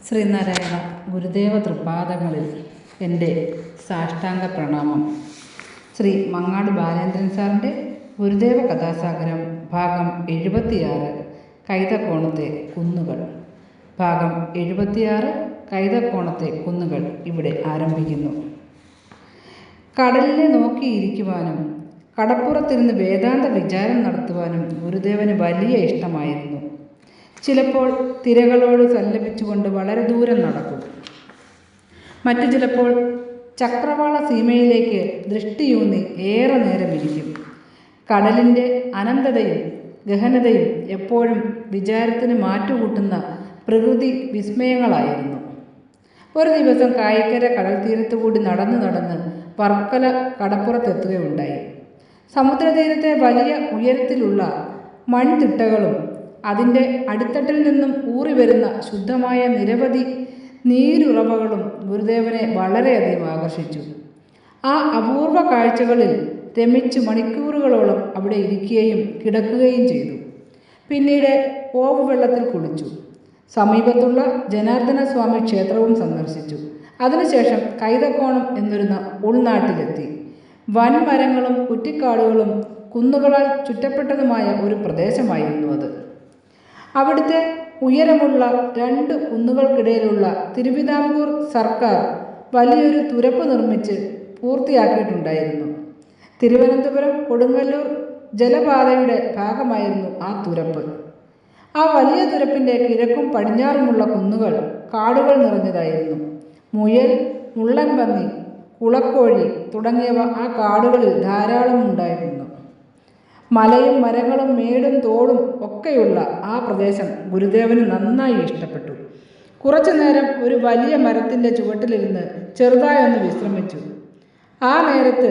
ശ്രീനാരായണ ഗുരുദേവ തൃപാദങ്ങളിൽ എൻ്റെ സാഷ്ടാംഗ പ്രണാമം. ശ്രീ മങ്ങാട് ബാലേന്ദ്രൻ സാറിൻ്റെ ഗുരുദേവ കഥാസാഗരം ഭാഗം 76 കൈതക്കോണത്തെ കുന്നുകൾ. ഭാഗം 76 കൈതക്കോണത്തെ കുന്നുകൾ ഇവിടെ ആരംഭിക്കുന്നു. കടലിനെ നോക്കിയിരിക്കുവാനും കടപ്പുറത്തിരുന്ന് വേദാന്ത വിചാരം നടത്തുവാനും ഗുരുദേവന് വലിയ ഇഷ്ടമായിരുന്നു. ചിലപ്പോൾ തിരകളോട് സല്ലപിച്ചുകൊണ്ട് വളരെ ദൂരം നടക്കും. മറ്റു ചിലപ്പോൾ ചക്രവാള സീമയിലേക്ക് ദൃഷ്ടിയൂന്നി ഏറെ നേരം ഇരിക്കും. കടലിൻ്റെ അനന്തതയും ഗഹനതയും എപ്പോഴും വിചാരത്തിന് മാറ്റുകൂട്ടുന്ന പ്രകൃതി വിസ്മയങ്ങളായിരുന്നു. ഒരു ദിവസം കായിക്കര കടൽ തീരത്തുകൂടി നടന്ന് വർക്കല കടപ്പുറത്തെത്തുകയുണ്ടായി. സമുദ്രതീരത്തെ വലിയ ഉയരത്തിലുള്ള മൺതിട്ടകളും അതിൻ്റെ അടിത്തട്ടിൽ നിന്നും ഊറി വരുന്ന ശുദ്ധമായ നിരവധി നീരുറവകളും ഗുരുദേവനെ വളരെയധികം ആകർഷിച്ചു. ആ അപൂർവ കാഴ്ചകളിൽ രമിച്ച് മണിക്കൂറുകളോളം അവിടെ ഇരിക്കുകയും കിടക്കുകയും ചെയ്തു. പിന്നീട് ഓവ് വെള്ളത്തിൽ കുളിച്ചു. സമീപത്തുള്ള ജനാർദ്ദന സ്വാമി ക്ഷേത്രവും സന്ദർശിച്ചു. അതിനുശേഷം കൈതക്കോണം എന്നൊരു ഉൾനാട്ടിലെത്തി. വൻമരങ്ങളും കുറ്റിക്കാടുകളും കുന്നുകളാൽ ചുറ്റപ്പെട്ടതുമായ ഒരു പ്രദേശമായിരുന്നു അത്. അവിടുത്തെ ഉയരമുള്ള 2 കുന്നുകൾക്കിടയിലുള്ള തിരുവിതാംകൂർ സർക്കാർ വലിയൊരു തുരപ്പ് നിർമ്മിച്ച് പൂർത്തിയാക്കിയിട്ടുണ്ടായിരുന്നു. തിരുവനന്തപുരം കൊടുങ്ങല്ലൂർ ജലപാതയുടെ ഭാഗമായിരുന്നു ആ തുരപ്പ്. ആ വലിയ തുരപ്പിൻ്റെ കിഴക്കും പടിഞ്ഞാറുമുള്ള കുന്നുകൾ കാടുകൾ നിറഞ്ഞതായിരുന്നു. മുയൽ, മുള്ളൻപന്നി, കുളക്കോഴി തുടങ്ങിയവ ആ കാടുകളിൽ ധാരാളം ഉണ്ടായിരുന്നു. മലയും മരങ്ങളും മേടും തോടും ഒക്കെയുള്ള ആ പ്രദേശം ഗുരുദേവന് നന്നായി ഇഷ്ടപ്പെട്ടു. കുറച്ചു നേരം ഒരു വലിയ മരത്തിൻ്റെ ചുവട്ടിലിരുന്ന് ചെറുതായൊന്ന് വിശ്രമിച്ചു. ആ നേരത്ത്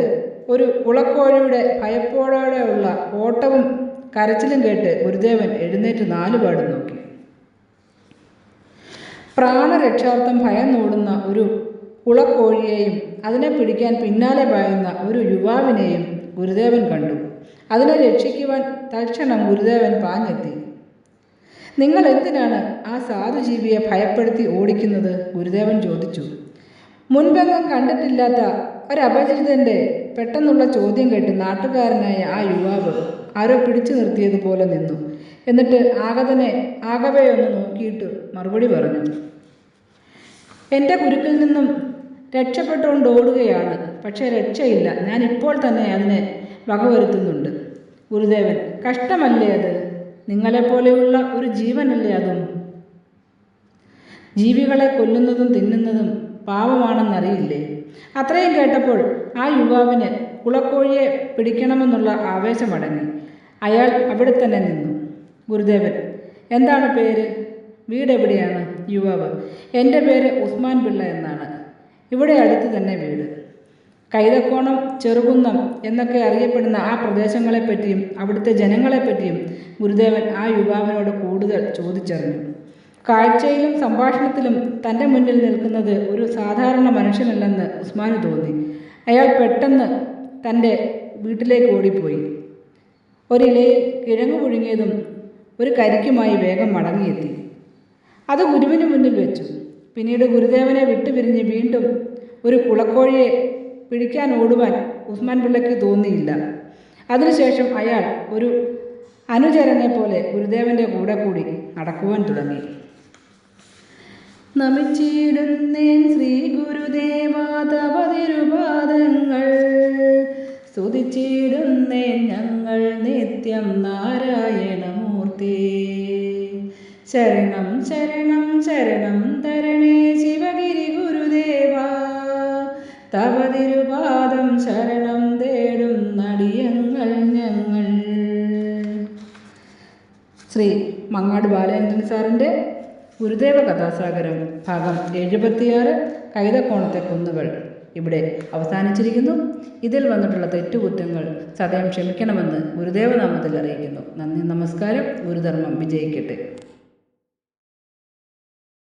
ഒരു കുളക്കോഴിയുടെ ഭയപ്പോടെയുള്ള ഓട്ടവും കരച്ചിലും കേട്ട് ഗുരുദേവൻ എഴുന്നേറ്റ് 4 പാടും നോക്കി. പ്രാണരക്ഷാർത്ഥം ഭയന്നോടുന്ന ഒരു കുളക്കോഴിയെയും അതിനെ പിടിക്കാൻ പിന്നാലെ പായുന്ന ഒരു യുവാവിനെയും ഗുരുദേവൻ കണ്ടു. അതിനെ രക്ഷിക്കുവാൻ തൽക്ഷണം ഗുരുദേവൻ പാഞ്ഞെത്തി. നിങ്ങൾ എന്തിനാണ് ആ സാധുജീവിയെ ഭയപ്പെടുത്തി ഓടിക്കുന്നത്? ഗുരുദേവൻ ചോദിച്ചു. മുൻപെങ്ങും കണ്ടിട്ടില്ലാത്ത ഒരപരിചിതൻ്റെ പെട്ടെന്നുള്ള ചോദ്യം കേട്ട് നാട്ടുകാരനായ ആ യുവാവ് ആരോ പിടിച്ചു നിർത്തിയതുപോലെ നിന്നു. എന്നിട്ട് ആകവെ ഒന്ന് നോക്കിയിട്ട് മറുപടി പറഞ്ഞു. എൻ്റെ കുരുക്കിൽ നിന്നും രക്ഷപ്പെട്ടുകൊണ്ട് ഓടുകയാണ്. പക്ഷേ രക്ഷയില്ല. ഞാൻ ഇപ്പോൾ തന്നെ അതിനെ വകവരുത്തുന്നുണ്ട്. ഗുരുദേവൻ: കഷ്ടമല്ലേ അത്? നിങ്ങളെപ്പോലെയുള്ള ഒരു ജീവനല്ലേ അതും? ജീവികളെ കൊല്ലുന്നതും തിന്നുന്നതും പാപമാണെന്നറിയില്ലേ? അത്രയും കേട്ടപ്പോൾ ആ യുവാവിന് കുളക്കോഴിയെ പിടിക്കണമെന്നുള്ള ആവേശമടങ്ങി. അയാൾ അവിടെ തന്നെ നിന്നു. ഗുരുദേവൻ: എന്താണ് പേര്? വീടെവിടെയാണ്? യുവാവ്: എൻ്റെ പേര് ഉസ്മാൻ പിള്ള എന്നാണ്. ഇവിടെ അടുത്ത് തന്നെ വീട്. കൈതക്കോണം, ചെറുകുന്നം എന്നൊക്കെ അറിയപ്പെടുന്ന ആ പ്രദേശങ്ങളെപ്പറ്റിയും അവിടുത്തെ ജനങ്ങളെപ്പറ്റിയും ഗുരുദേവൻ ആ യുവാവിനോട് കൂടുതൽ ചോദിച്ചറിഞ്ഞു. കാഴ്ചയിലും സംഭാഷണത്തിലും തൻ്റെ മുന്നിൽ നിൽക്കുന്നത് ഒരു സാധാരണ മനുഷ്യനല്ലെന്ന് ഉസ്മാന് തോന്നി. അയാൾ പെട്ടെന്ന് തൻ്റെ വീട്ടിലേക്ക് ഓടിപ്പോയി. ഒരിലയിൽ കിഴങ്ങു പുഴുങ്ങിയതും ഒരു കരിക്കുമായി വേഗം മടങ്ങിയെത്തി. അത് ഗുരുവിന് മുന്നിൽ വെച്ചു. പിന്നീട് ഗുരുദേവനെ വിട്ടുപിരിഞ്ഞ് വീണ്ടും ഒരു കുളക്കോഴിയെ പിടിക്കാൻ ഓടുവാൻ ഉസ്മാൻ പിള്ളയ്ക്ക് തോന്നിയില്ല. അതിനുശേഷം അയാൾ ഒരു അനുചരനെ പോലെ ഗുരുദേവൻ്റെ കൂടെ കൂടി നടക്കുവാൻ തുടങ്ങി. നമിച്ചിടുന്നേൻ ശ്രീ ഗുരുദേവാ തവ തിരുപാദങ്ങൾ, സ്തുതിച്ചിടുന്നേൻ ഞങ്ങൾ നിത്യം നാരായണമൂർത്തി. ശരണം ശരണം ശരണം തരണേ ശിവഗിരി ഗുരുദേവാ, തവ തിരുപാദം ശരണം തേടും നടിയങ്ങൾ ഞങ്ങൾ. ശ്രീ മങ്ങാട് ബാലേന്ദ്രൻ സാറിൻ്റെ ഗുരുദേവ കഥാസാഗരം ഭാഗം 76 കൈതക്കോണത്തെ കുന്നുകൾ ഇവിടെ അവസാനിച്ചിരിക്കുന്നു. ഇതിൽ വന്നിട്ടുള്ള തെറ്റുകുറ്റങ്ങൾ സദയം ക്ഷമിക്കണമെന്ന് ഗുരുദേവനാമത്തിൽ അറിയിക്കുന്നു. നന്ദി, നമസ്കാരം. ഗുരുധർമ്മം വിജയിക്കട്ടെ.